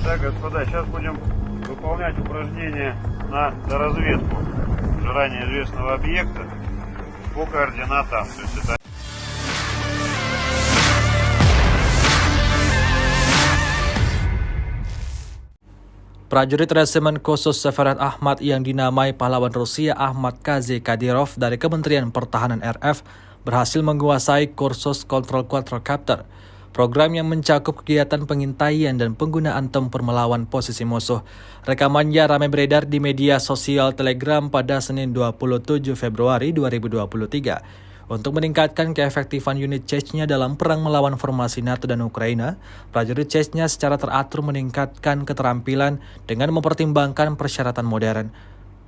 Так, господа, сейчас будем выполнять упражнение на доразведку уже ранее известного объекта по координатам. То есть это Prajurit Resimen Khusus Severan Ahmad yang dinamai pahlawan Rusia Ahmad Kazi Kadyrov dari Kementerian Pertahanan RF berhasil menguasai kursus Kontrol Quadrocopter, program yang mencakup kegiatan pengintaian dan penggunaan tempur melawan posisi musuh. Rekamannya ramai beredar di media sosial Telegram pada Senin 27 Februari 2023. Untuk meningkatkan keefektifan unit CHESH-nya dalam perang melawan formasi NATO dan Ukraina, prajurit CHESH-nya secara teratur meningkatkan keterampilan dengan mempertimbangkan persyaratan modern.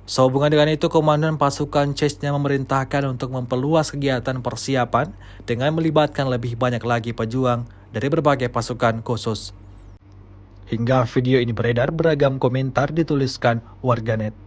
Sehubungan dengan itu, Komandan Pasukan CHESH-nya memerintahkan untuk memperluas kegiatan persiapan dengan melibatkan lebih banyak lagi pejuang dari berbagai pasukan khusus. Hingga video ini beredar, beragam komentar dituliskan warganet.